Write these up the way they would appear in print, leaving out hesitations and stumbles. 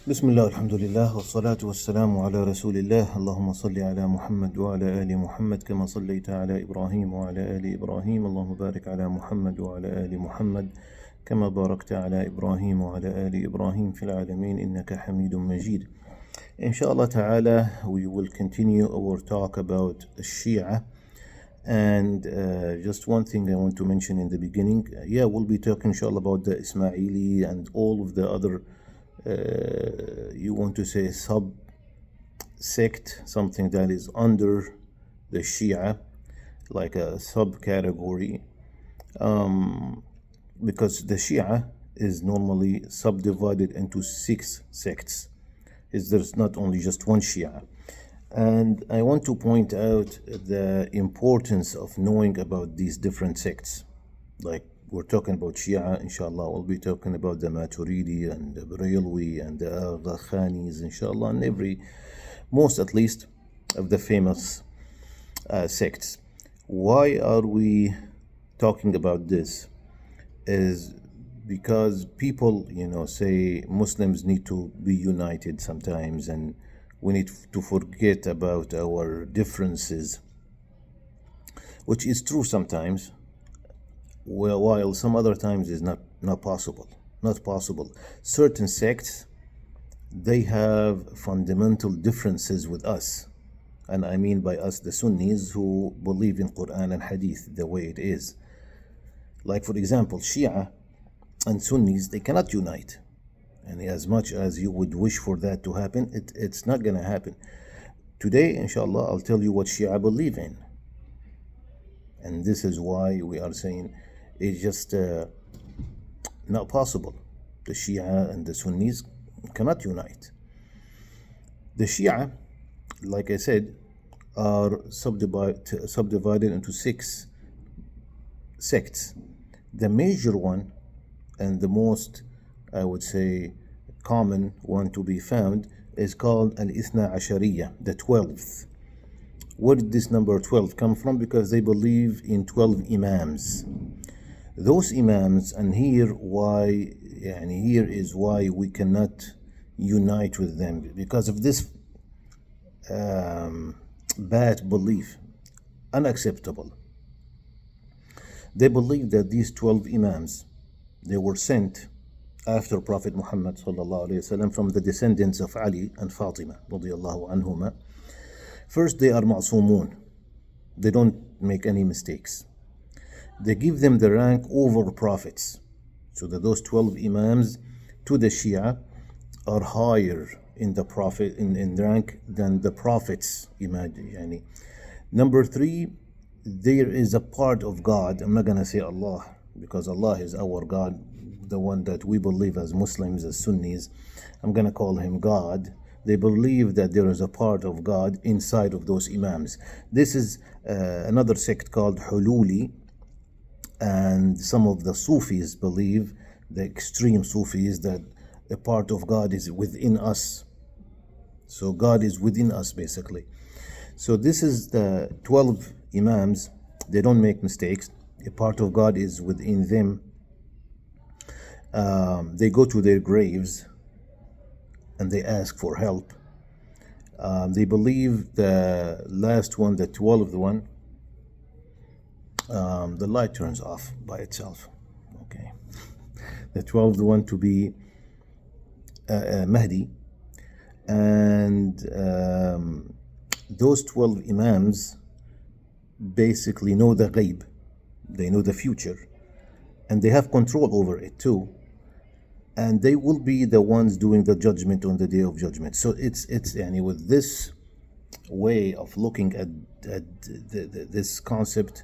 بسم الله الحمد لله والصلاة والسلام على رسول الله اللهم صل على محمد وعلى آل محمد كما صليت على إبراهيم وعلى آل إبراهيم اللهم بارك على محمد وعلى آل محمد كما باركت على إبراهيم وعلى آل إبراهيم في العالمين إنك حميد مجيد. Inshallah ta'ala, we will continue our talk about Shia. And just one thing I want to mention in the beginning. We'll be talking inshallah about the Ismaili and all of the other you want to say sub-sect, something that is under the Shia, like a subcategory, because the Shia is normally subdivided into 6 sects. There's not only just one Shia. And I want to point out the importance of knowing about these different sects. Like we're talking about Shia, inshallah, we'll be talking about the Maturidi and the Barelwi and the Agha Khanis, inshallah, and most at least, of the famous sects. Why are we talking about this? Is because people, say Muslims need to be united sometimes, and we need to forget about our differences, which is true sometimes, while some other times is not possible. Certain sects, they have fundamental differences with us, and I mean by us the Sunnis who believe in Quran and Hadith the way it is. Like for example, Shia and Sunnis, they cannot unite, and as much as you would wish for that to happen, it's not going to happen. Today, inshallah, I'll tell you what Shia believe in, and this is why we are saying it's just not possible. The Shia and the Sunnis cannot unite. The Shia, like I said, are subdivided into 6 sects. The major one and the most, I would say, common one to be found is called Ithna Ashari, the 12th. Where did this number 12 come from? Because they believe in 12 imams. Those imams, and here is why we cannot unite with them, because of this bad belief, unacceptable. They believe that these 12 imams, they were sent after Prophet Muhammad sallallahu alaihi wasallam from the descendants of Ali and Fatima radiyallahu anhuma. First, they are ma'sumun. They don't make any mistakes. They give them the rank over prophets, so that those 12 imams to the Shia are higher in the prophet in rank than the prophets. Imagine. Number 3, there is a part of God. I'm not gonna say Allah, because Allah is our God, the one that we believe as Muslims, as Sunnis. I'm gonna call him God. They believe that there is a part of God inside of those imams. This is another sect called Hululi, and some of the Sufis believe, the extreme Sufis, that a part of God is within us. So God is within us, basically. So this is the 12 imams. They don't make mistakes. A part of God is within them. They go to their graves and they ask for help. They believe the last one, the 12th one, the light turns off by itself. Okay. The 12th one to be Mahdi. And those 12 imams basically know the ghaib. They know the future, and they have control over it too. And they will be the ones doing the judgment on the day of judgment. So it's with this way of looking at this concept,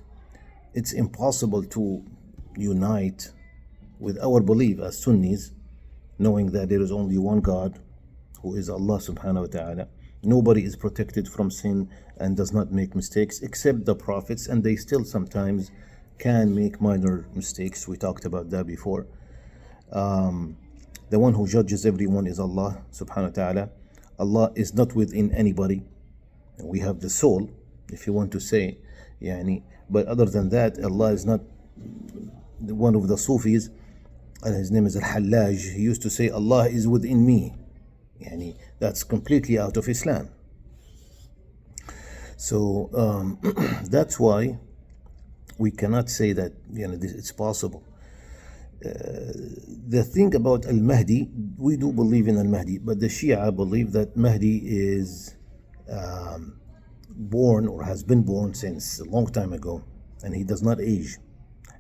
it's impossible to unite with our belief as Sunnis, knowing that there is only one God, who is Allah subhanahu wa ta'ala. Nobody is protected from sin and does not make mistakes except the prophets, and they still sometimes can make minor mistakes. We talked about that before. The one who judges everyone is Allah subhanahu wa ta'ala. Allah is not within anybody. We have the soul, if you want to say, but other than that, Allah is not. One of the Sufis, and his name is Al-Hallaj, he used to say, Allah is within me. يعني that's completely out of Islam. So that's why we cannot say that it's possible. The thing about Al-Mahdi, we do believe in Al-Mahdi, but the Shia believe that Mahdi is born or has been born since a long time ago, and he does not age,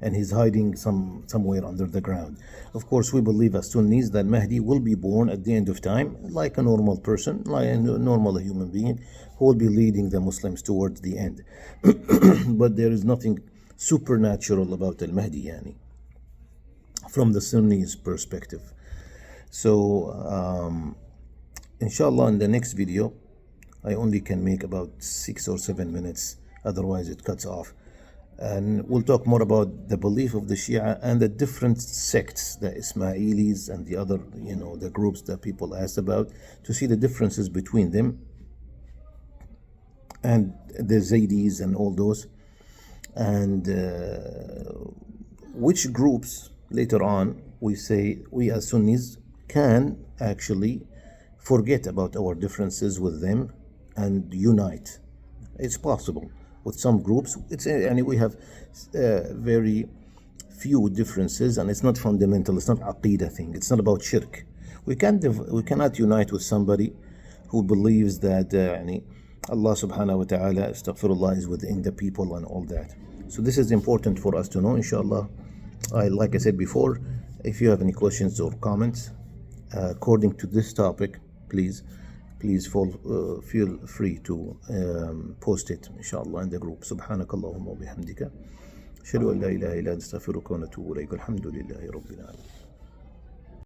and he's hiding somewhere under the ground. Of course, we believe as Sunnis that Mahdi will be born at the end of time, like a normal person, like a normal human being, who will be leading the Muslims towards the end. But there is nothing supernatural about Al-Mahdi, yani, from the Sunnis' perspective. So, inshallah, in the next video, I only can make about 6 or 7 minutes, otherwise it cuts off. And we'll talk more about the belief of the Shia and the different sects, the Ismailis and the other, the groups that people asked about, to see the differences between them, and the Zaydis and all those, and which groups later on we say we as Sunnis can actually forget about our differences with them and unite. It's possible. With some groups, we have very few differences, and it's not fundamental. It's not aqidah thing. It's not about shirk. We cannot unite with somebody who believes that Allah subhanahu wa ta'ala, astaghfirullah, is within the people and all that. So this is important for us to know, inshallah. Like I said before, if you have any questions or comments according to this topic, please feel free to post it, inshallah, in the group. Subhanakallahumma wa bihamdika, ashhadu an la ilaha illa anta, astaghfiruka wa atubu ilayk. Alhamdulillahi rabbil alamin.